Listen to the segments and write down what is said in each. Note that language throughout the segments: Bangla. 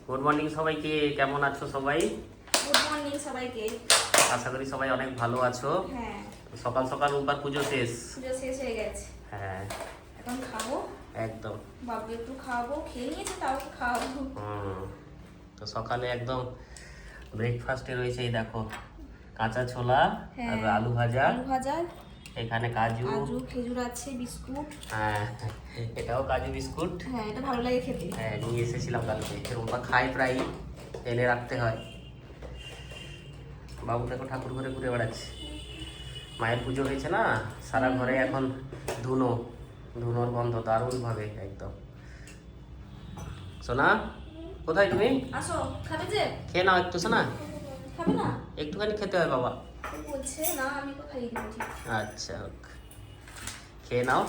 গুড মর্নিং সবাইকে, কেমন আছো সবাই? গুড মর্নিং সবাইকে। আশা করি সবাই অনেক ভালো আছো। হ্যাঁ, সকাল সকাল রোববার পুজো শেষ। পুজো শেষ হয়ে গেছে। হ্যাঁ এখন খাবো, একদম। বাবু একটু খাওয়াবো, খেয়ে নিয়েছে তাও একটু খাওয়াবো। তো সকালে একদম ব্রেকফাস্টে রয়েছে এই দেখো কাঁচা ছোলা আর হ্যাঁ, আলু ভাজা, আলু ভাজা, এখানে কাজু, খেজুর আছে, বিস্কুট। হ্যাঁ এটাও কাজু বিস্কুট। হ্যাঁ, এটা ভালো লাগে খেতে। হ্যাঁ নিয়ে এসেছিলাম কালকে, এরকম খাই প্রায়, এনে রাখতে হয়। বাবু দেখো ঠাকুর ঘরে ঘুরে বেড়াচ্ছে। মায়ের পুজো হয়েছে না, সারা ঘরে এখন ধুনোর গন্ধ দারুণভাবে একদম। সোনা কোথায় তুমি? আসো, খাবে যে? খেয়ে নাও একটু সোনা, খাবে না? একটুখানি খেতে হয় বাবা। ও বলছে না, আমি তো খাইয়ে দেবো ঠিক। আচ্ছা খেয়ে নাও।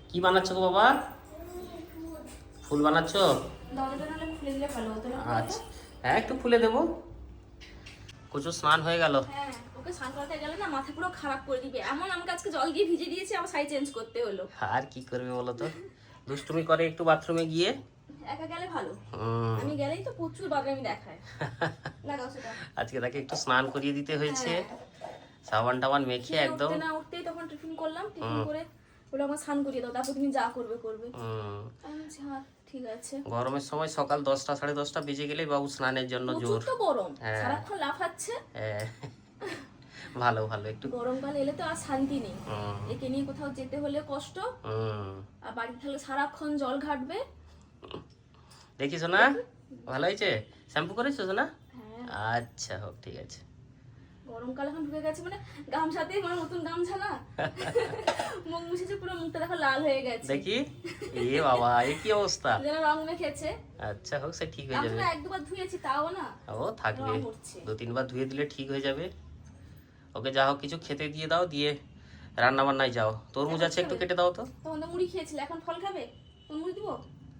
কি বানাচ্ছ গো বাবা? ফুল বানাচ্ছ? দরজাটা নাহলে খুলে দিলে ভালো হতো না? আচ্ছা হ্যাঁ একটু খুলে দেবো। কুচু স্নান হয়ে গেল। হ্যাঁ, ওকে স্নান করাতে গেলে না মাথা পুরো খারাপ করে দিবে, এমন আমাকে আজকে জল দিয়ে ভিজে দিয়েছে, আবার শাড়ি চেঞ্জ করতে হলো। আর কি করবে বলো তো, দুষ্টুমি করে একটু বাথরুমে গিয়ে। একা গেলে ভালো, আমি গেলেই তো প্রচুর বাদামি দেখায়। লাগাও সেটা। আজকে তাকে একটু স্নান করিয়ে দিতে হয়েছে, হ্যাঁ। সাবান টাবান মেখে একদম। উঠতে না উঠতেই তখন টিফিন করলাম, টিফিন করে বলে আমার স্নান করিয়ে দাও, তারপর তুমি যা করবে করবে। আমি বলছি হ্যাঁ ঠিক আছে। গরমের সময় সকাল 10টা 10:30 বেজে গেলেই বাবু স্নানের জন্য প্রচুর জোর। তো গরম, হ্যাঁ। সারাক্ষণ লাফাচ্ছে। হ্যাঁ, ভালো ভালো একটু। গরমকাল এলে তো আর শান্তি নেই, একে নিয়ে কোথাও যেতে হলে কষ্ট, আর বাড়িতে থাকলে সারাক্ষণ জল ঘাটবে। দেখিস না, ভালো হয়েছে? শ্যাম্পু করেছো না? হ্যাঁ, আচ্ছা হোক ঠিক আছে। গরমকাল এখন ঢুকে গেছে মানে গামছাতেই মানে নতুন গামছা না, মুখ মুছেছে, পুরো মুখটা দেখো লাল হয়ে গেছে। দেখি এ বাবা, এ কি অবস্থা? যেন রং মেখেছে। আচ্ছা হোক, সে ঠিক হয়ে যাবে। গামছাটা এক দুবার ধুয়েছি তাও না, ও থাকবে, রং উঠছে। 2-3 বার ধুয়ে দিলে ঠিক হয়ে যাবে। ওকে যা হোক কিছু খেতে দিয়ে দাও, দিয়ে রান্না বান্নায় যাও। তরমুজ আছে একটু কেটে দাও তো। তখন তো মুড়ি খেয়েছিল, এখন ফল খাবে? তরমুজ দিব?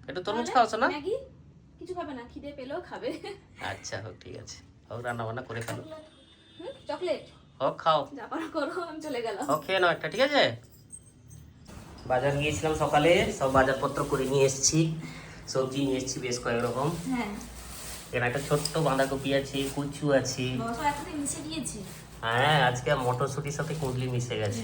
একটু তরমুজ খাওয়াছো না? ম্যাগি কিছু খাবে না, খিদে পেলেও খাবে। আচ্ছা হোক ঠিক আছে, হোক রান্না বান্না করে ফেলো। চকলেট হোক খাও, যা পারো করো, আমি চলে গেলাম। হোক খেয়ে নাও একটা, ঠিক আছে। বাজার গিয়েছিলাম সকালে, সব বাজারপত্র করে নিয়ে এসেছি। সবজি নিয়ে এসেছি বেশ কয়েক রকম। হ্যাঁ, এখানে একটা ছোট্ট বাঁধাকপি আছে, কুচু আছে। মশলা একসাথে মিশে দিয়েছি। হ্যাঁ আজকে মটরশুটির সাথে কুঁদলি মিশে গেছে,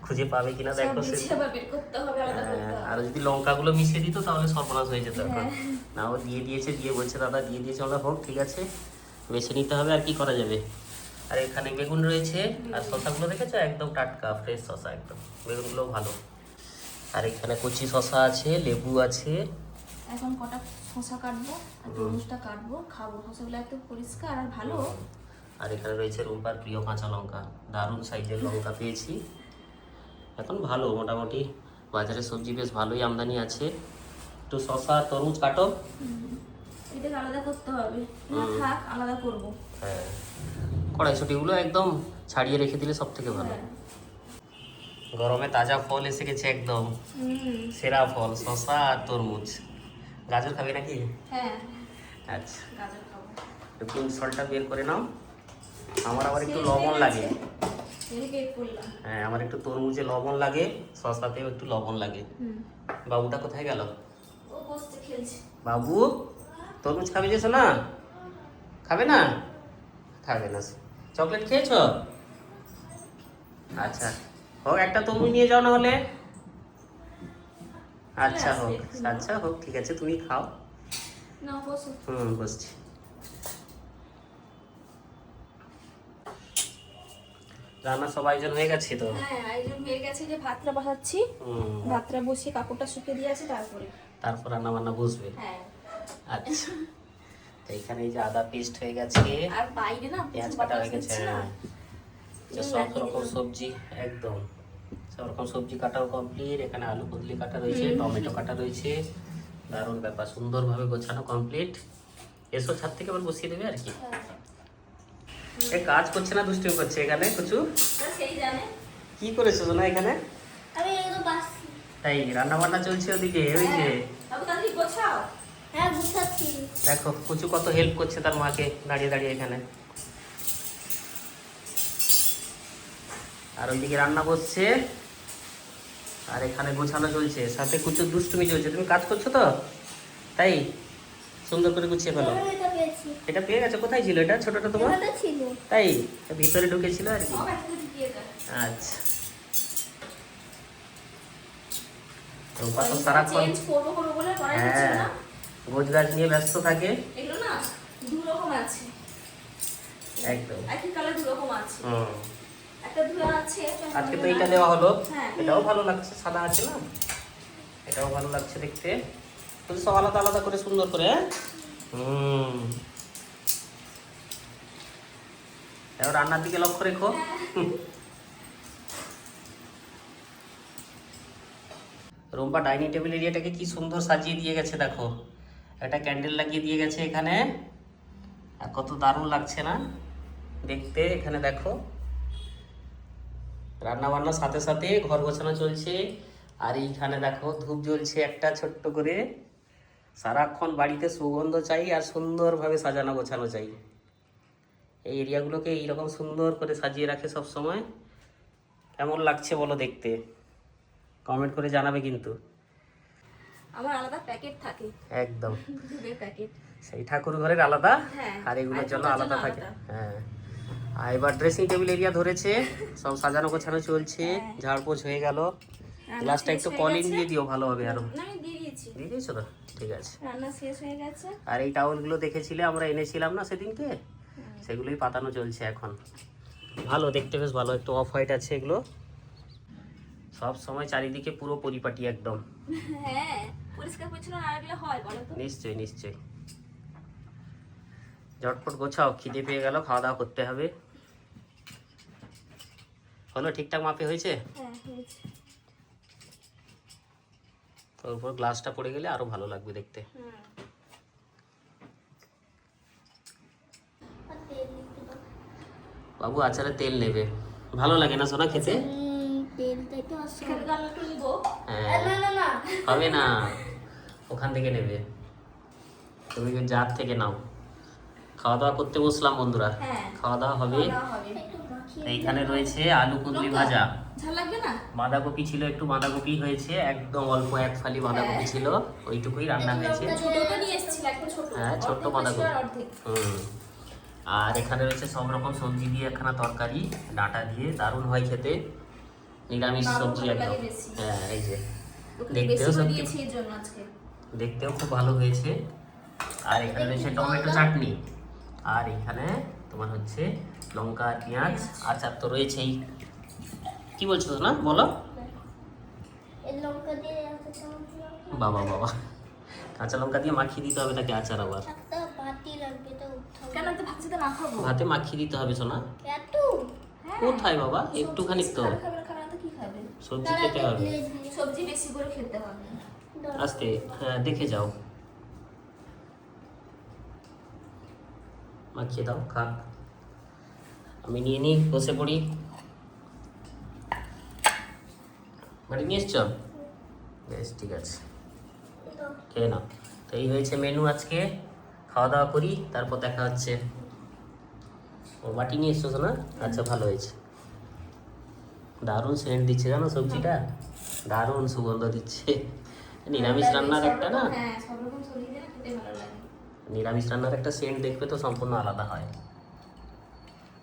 খুঁজে পাবে কিনা দেখো সে। আবার বের করতে হবে, আলাদা করতে হবে। আর যদি লঙ্কাগুলো মিশিয়ে দিত তাহলে সর্বনাশ হয়ে যেত এখন। হ্যাঁ। না ও দিয়ে দিয়েছে, দিয়ে বলছে দাদা দিয়ে দিয়েছে, আমরা হোক ঠিক আছে, বেছে নিতে হবে আর কি করা যাবে। আর এখানে বেগুন রয়েছে, আর শশাগুলো দেখেছো একদম টাটকা ফ্রেশ শশা একদম, বেগুনগুলো ভালো। আর এখানে কচি শশা আছে, লেবু আছে। এখন কটা শসা কাটবো আর তরমুজটা কাটবো, খাবো। শসাগুলো একটু পরিষ্কার আর ভালো। আর এখানে রয়েছে রুম্পার প্রিয় কাঁচা লঙ্কা, দারুণ সাইজের লঙ্কা পেয়েছি। এখন ভালো মোটামুটি বাজারে সবজি বেশ ভালোই আমদানি আছে। একটু শশা তরমুজ কাটো। এটাকে আলাদা করতে হবে, না থাক আলাদা করবো। হ্যাঁ কড়াইশুটিগুলো একদম ছাড়িয়ে রেখে দিলে সব থেকে ভালো। হ্যাঁ। গরমে তাজা ফল এসে গেছে একদম, সেরা ফল শশা আর তরমুজ। গাজর খাবে নাকি? হ্যাঁ, আচ্ছা গাজর খাবো। একটু সলটা বের করে নাও। আমার আবার একটু লবণ লাগে। হ্যাঁ আমার একটু তরমুজে লবণ লাগে, শশাতেও একটু লবণ লাগে। বাবুটা কোথায় গেল? ও বসে খেলছে। বাবু তরমুজ খাবে যে শোনা? খাবে না? খাবে না। চকলেট খেয়েছো? আচ্ছা হোক একটা তরমুজ নিয়ে যাও না হলে। আচ্ছা হোক, আচ্ছা হোক ঠিক আছে, তুমি খাও। না বসো। বসছি। রান্না সব আয়োজন হয়ে গেছে তো? হ্যাঁ আয়োজন হয়ে গেছে, যে ভাতটা বসাচ্ছি। ভাতটা বসিয়ে কাপড়টা শুকিয়ে দিয়ে আছে, তারপর রান্না বান্না বসবে। হ্যাঁ আচ্ছা তো এখানে এই যে আদা পেস্ট হয়ে গেছে, আর বাইরে না পেঁয়াজ প্রচুর কাটা বাতাস হয়ে গেছে। দিচ্ছে না। সব রকম সবজি একদম, সব রকম সবজি কাটাও কমপ্লিট। এখানে আলু কুদলি কাটা রয়েছে, টমেটো কাটা রয়েছে, দারুণ ব্যাপার, সুন্দরভাবে গোছানো কমপ্লিট। এসো ছাদ থেকে আবার বসিয়ে দেবে আর কি। এ কাজ করছে না, দুষ্টুমি করছে এখানে কিছু। সেই জানে কি করেছো না এখানে? আমি এগুলো বাস। তাই রান্না বান্না চলছে ওদিকে, ওই যে বাবু তাড়াতাড়ি গোছাও। হ্যাঁ গোছাচ্ছি। দেখো কুচু কত হেল্প করছে তার মাকে দাঁড়িয়ে দাঁড়িয়ে এখানে। আর ওইদিকে রান্না বসছে, আর এখানে গোছানো চলছে, সাথে কুচুর দুষ্টুমি চলছে। তুমি কাজ করছো তো? তাই সুন্দর করে গুছিয়ে ফেলো। এটা পেয়েছি। এটা পেয়ে গেছে? কোথায় ছিল এটা? ছোটটা তোমার? এটা ছিল। তাই ভিতরে ঢুকেছিল আর কি। সব একসাথে ঢুকিয়ে দেয়। আচ্ছা, রূপা তো সারাক্ষণ চেঞ্জ করবো করবো বলে করাই হচ্ছে হ্যাঁ না। গোছ গাছ নিয়ে ব্যস্ত থাকে। এগুলো না দু রকম আছে, একদম। একই কালার দু রকম আছে। হুম, একটা ধুলা আছে, আজকে তো এইটা দেওয়া হলো। হ্যাঁ। এটাও ভালো লাগছে, সাদা আছে না, এটাও ভালো লাগছে দেখতে। তো সব আলাদা আলাদা করে সুন্দর করে। হুম, এবার রান্নার দিকে লক্ষ্য রেখো। রুম্পা ডাইনিং টেবিল এরিয়াটাকে কি সুন্দর সাজিয়ে দিয়ে গেছে দেখো। একটা ক্যান্ডেল লাগিয়ে দিয়ে গেছে এখানে, আর কত দারুণ লাগছে না দেখতে। এখানে দেখো রান্না বান্নার সাথে সাথে ঘর গোছানো চলছে। আর এইখানে দেখো ধূপ জ্বলছে একটা ছোট্ট করে। সারাক্ষণ বাড়িতে সুগন্ধ চাই আর সুন্দরভাবে সাজানো গোছানো চাই। এই এরিয়াগুলোকে এইরকম সুন্দর করে সাজিয়ে রাখে সব সময়। কেমন লাগছে বলো দেখতে? কমেন্ট করে জানাবে কিন্তু। আমার আলাদা প্যাকেট থাকে, একদম ধূপের প্যাকেট। সেই ঠাকুর ঘরের আলাদা, হ্যাঁ, আর এগুলোর আর জন্য পূজার আলাদা জন্য থাকে। আলাদা। হ্যাঁ, আর এবার ড্রেসিং টেবিল এরিয়া ধরেছে, সব সাজানো গোছানো চলছে। হ্যাঁ। ঝাড়পোছ হয়ে গেল। রান্না গ্লাসটা শেষ একটু হয়ে পলিং গেছে। দিয়ে দিও ভালো হবে আরো। না আমি দিয়ে দিয়েছি, দিয়ে দিয়েছো তো? ঠিক আছে। রান্না শেষ হয়ে গেছে। আর এই টাওয়ালগুলো দেখেছিলে আমরা এনেছিলাম না সেদিনকে, সেগুলোই পাতানো চলছে এখন। ভালো দেখতে, বেশ ভালো। একটু অফ হোয়াইট আছে এগুলো। সব সময় চারিদিকে পুরো পরিপাটি একদম। হ্যাঁ, পরিষ্কার পরিচ্ছন্ন না রাখলে হয় বলো তো? নিশ্চয়ই নিশ্চয়ই। ঝটপট গোছাও, খিদে পেয়ে গেল, খাওয়া দাওয়া করতে হবে। হলো ঠিকঠাক মাপে হয়েছে? হ্যাঁ হয়েছে। ওর উপর গ্লাসটা পড়ে গেলে আরো ভালো লাগবে দেখতে। হুম। আর তেল দিতে দাও। বাবু আচারে তেল নেবে, ভালো লাগে না সোনা খেতে? তেলটা একটু আসছে। এখানে তো আমি একটু নিবো। হ্যাঁ, না না না। হবে না, ওখান থেকে নেবে, তুমি জার থেকে নাও। খাওয়া দাওয়া করতে বসলাম বন্ধুরা। হ্যাঁ। খাওয়া দাওয়া হবে। খাওয়া হবে। একটু মাখিয়ে এইখানে রয়েছে আলু কুঁদলি ভাজা, ঝাল লাগবে না? বাঁধাকপি ছিল একটু, বাঁধাকপি হয়েছে একদম অল্প, এক ফালি বাঁধাকপি ছিল, ওইটুকুই রান্না হয়েছে। ছোটটা নিয়ে এসেছিল, একটা ছোট। হ্যাঁ, ছোট্ট অর্ধেক বাঁধাকপি। হয়েছিল আর অর্ধেক। হুম, আর এখানে রয়েছে সব রকম সবজি দিয়ে একখানা তরকারি, ডাঁটা দিয়ে, দারুণ হয় খেতে, নিরামিষ দারুণ সবজি ভালো একদম। লাগে বেশি। হ্যাঁ, এই যে ওকে দেখতেও বেশি করে সত্যি, দিয়েছি এর জন্য আজকে। দেখতেও খুব ভালো হয়েছে। আর এখানে রয়েছে টমেটো চাটনি, আর এখানে তোমার হচ্ছে লঙ্কা আর পেঁয়াজ, আচার তো রয়েছেই। কি বলছো না বলো? এই লঙ্কা দিয়ে একটা চামচ দাও। বাবা বাবা, কাঁচা লঙ্কা দিয়ে মাখিয়ে দিতে হবে তাকে আচার আবার। একটা বাটি লাগবে তো উঠাও। কেন তো ভাত সাথে মাখাবো? ভাতে মাখিয়ে দিতে হবে সোনা। এত? হ্যাঁ। কোথায় বাবা, একটুখানি তো খাবে খাবে না, খাবে না তো কি খাবে? সবজি খেতে হবে। সবজি বেশি করে খেতে হবে। আস্তে, হ্যাঁ দেখে যাও, মাখিয়ে দাও, খাক। আমি নিয়ে নিই, বসে পড়ি। বাড়ি নিয়ে এসছো? বেশ, ঠিক আছে, খেয়ে নাও। তো এই হয়েছে মেনু আজকে। খাওয়া দাওয়া করি, তারপর দেখা হচ্ছে। ও বাটি নিয়ে এসছো না? আচ্ছা, ভালো হয়েছে। দারুণ সেন্ট দিচ্ছে জানো সবজিটা, দারুণ সুগন্ধ দিচ্ছে। নিরামিষ রান্নার একটা না, হ্যাঁ, সব রকম সবজি দিয়ে খেতে ভালো লাগে। নিরামিষ রান্নার একটা সেন্ট দেখবে তো সম্পূর্ণ আলাদা হয়।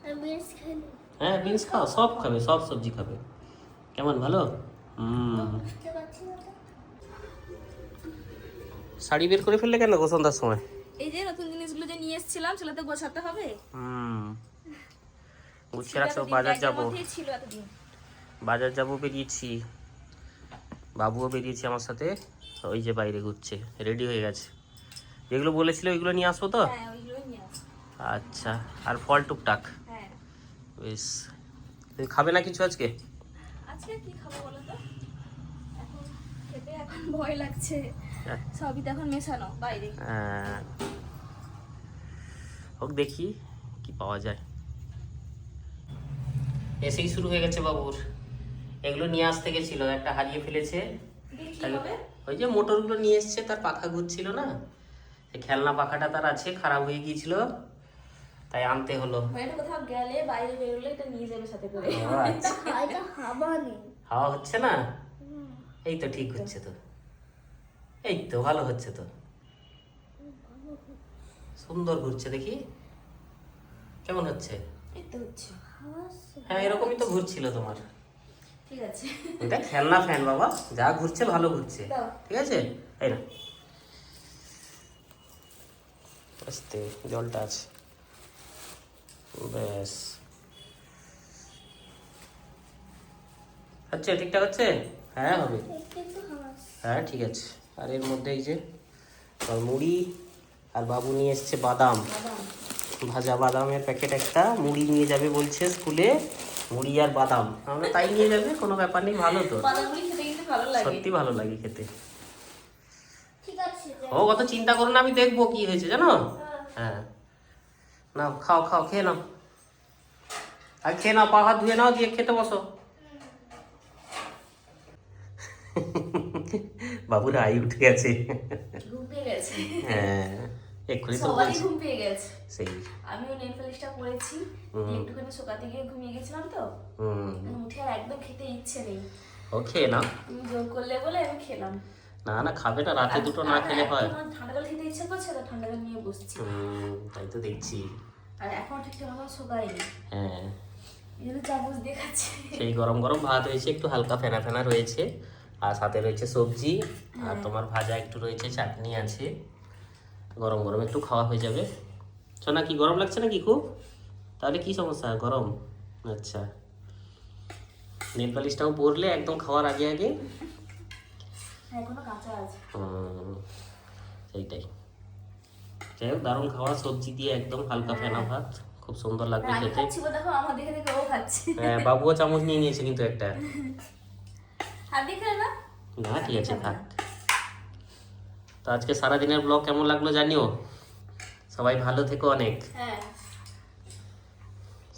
আর বিনস খেলে হ্যাঁ, বিনস খাও, সব খাবে, সব সবজি খাবে। কেমন, ভালো? বুঝতে পারছি না তো। শাড়ি বের করে ফেললে কেন গো সন্ধ্যার সময়? এই যে নতুন জিনিসগুলো যে নিয়ে এসেছিলাম সেগুলো তো গোছাতে হবে। গুছিয়ে রাখছো, এতদিন বাজার ব্যাগের যাবো। মধ্যেই ছিল এতদিন। বাজার যাবো, বেরিয়েছি, বাবুও বেরিয়েছে আমার সাথে। ওই যে বাইরে ঘুরছে, রেডি হয়ে গেছে। যেগুলো বলেছিল ওইগুলো নিয়ে আসবো তো? হ্যাঁ, ওইগুলোই নিয়ে আসবো। আচ্ছা, আর ফল টুকটাক। হ্যাঁ। বেশ, তুমি খাবে না কিছু আজকে? আজকে কি খাবো বলো তো? এখন খেতে এখন ভয় লাগছে। হ্যাঁ। সবই তো এখন মেশানো বাইরে। হোক, দেখি কি পাওয়া যায়। এসেই শুরু হয়ে গেছে বাবুর। এগুলো নিয়ে আসতে গেছিল, একটা হারিয়ে ফেলেছে। দিয়ে কি তাই হবে? ওই যে মোটরগুলো নিয়ে এসছে, তার পাখা ঘুরছিল না, এই খেলনা পাখাটা তার আছে, খারাপ হয়ে গিয়েছিল, তাই আনতে হলো। মানে এটা কোথাও গেলে বাইরে বেরোলে এটা নিয়ে যাবে সাথে করে। ও আচ্ছা, এটা হাওয়া নেই। হাওয়া হচ্ছে না? এই তো ঠিক হচ্ছে তো, এই তো ভালো হচ্ছে তো। সুন্দর ঘুরছে, দেখি কেমন হচ্ছে। এই তো হচ্ছে। হ্যাঁ এরকমই তো ঘুরছিল তোমার। ঠিক আছে। এটা খেলনা ফ্যান বাবা, যা ঘুরছে ভালো ঘুরছে। দাও। ঠিক আছে, এই না আস্তে, জলটা আছে, ব্যাস হচ্ছে, ঠিকঠাক হচ্ছে। হ্যাঁ হবে, কিন্তু হাওয়া হ্যাঁ ঠিক আছে। আর এর মধ্যে এই যে তোমার মুড়ি, আর বাবু নিয়ে এসছে বাদাম, ভাজা বাদামের প্যাকেট একটা। মুড়ি নিয়ে যাবে বলছে স্কুলে, মুড়ি আর বাদাম, আমরা তাই নিয়ে যাবে, কোনো ব্যাপার নেই। ভালো তো, বাদামগুলি খেতে কিন্তু ভালো লাগে। সত্যি ভালো লাগে খেতে। ঠিক আছে ও অত চিন্তা করো না, আমি দেখবো কি হয়েছে জানো। হ্যাঁ নাও খাও খাও, খেয়ে নাও, আর খেয়ে নাও, পা হাত ধুয়ে নাও, দিয়ে খেতে বসো। বাবুর আই উঠে গেছে। ঘুম পেয়ে গেছে। হ্যাঁ এক্ষুনি তো সবারই বলছি ঘুম পেয়ে গেছে। সেই। আমিও নেল পালিশটা পরেছি, একটুখানি শোকাতে গিয়ে ঘুমিয়ে গেছিলাম তো, উঠে আর একদম খেতে ইচ্ছে নেই। ও খেয়ে নাও। তুমি জোর করলে বলে আমি খেলাম। না না খাবে না, রাতে দুটো না খেলে হয়। এখন ঠান্ডা জল খেতে ইচ্ছে করছে, তো ঠান্ডা জল নিয়ে বসছি। তাই তো দেখছি। আর এখন ঠিকঠাক মতো শোকায়নি, হ্যাঁ এই জন্য চামচ দিয়ে খাচ্ছি। সেই গরম গরম ভাত হয়েছে, একটু হালকা ফেনা ফেনা রয়েছে, আর সাথে রয়েছে সবজি, আর তোমার ভাজা একটু রয়েছে, চাটনি আছে। গরম গরম একটু খাওয়া হয়ে যাবে। শোনা কি গরম লাগছে নাকি খুব? তাহলে কি সমস্যা, গরম? আচ্ছা, নেল পালিশটাও পরলে একদম খাওয়ার আগে আগে। এখনো কাঁচা আছে। সেইটাই। যাই হোক, দারুণ খাওয়া, সবজি দিয়ে একদম হালকা ফেনা ভাত, খুব সুন্দর লাগবে আমি খেতে। খাচ্ছি বলে দেখো, আমার দেখে দেখে ও খাচ্ছে। হ্যাঁ বাবুও চামচ নিয়ে নিয়েছে কিন্তু একটা। হাত দিয়ে খায় না? না ঠিক আছে, থাক। তো আজকে সারাদিনের ব্লগ কেমন লাগলো জানিও। সবাই ভালো থেকো অনেক। হ্যাঁ।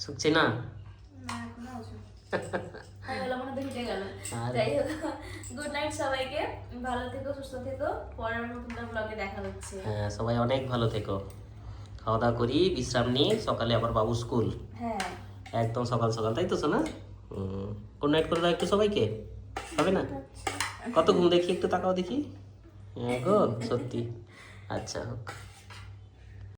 শুকছে না? না এখনো আছে। আমি বললাম মনে তো হেঁটে গেল। আর- যাই হোক, গুড নাইট সবাইকে, ভালো থেকো, সুস্থ থেকো, পরের নতুন ব্লগে দেখা হচ্ছে। হ্যাঁ সবাই অনেক ভালো থেকো। খাওয়া দাওয়া করি, বিশ্রাম নিই, সকালে আবার বাবু স্কুল। হ্যাঁ। একদম সকাল সকাল, তাই তো শোনা? গুড নাইট করে দাও একটু সবাইকে, হবে না? কত ঘুম দেখি, একটু তাকাও দেখি। হ্যাঁ গো সত্যি। আচ্ছা হোক।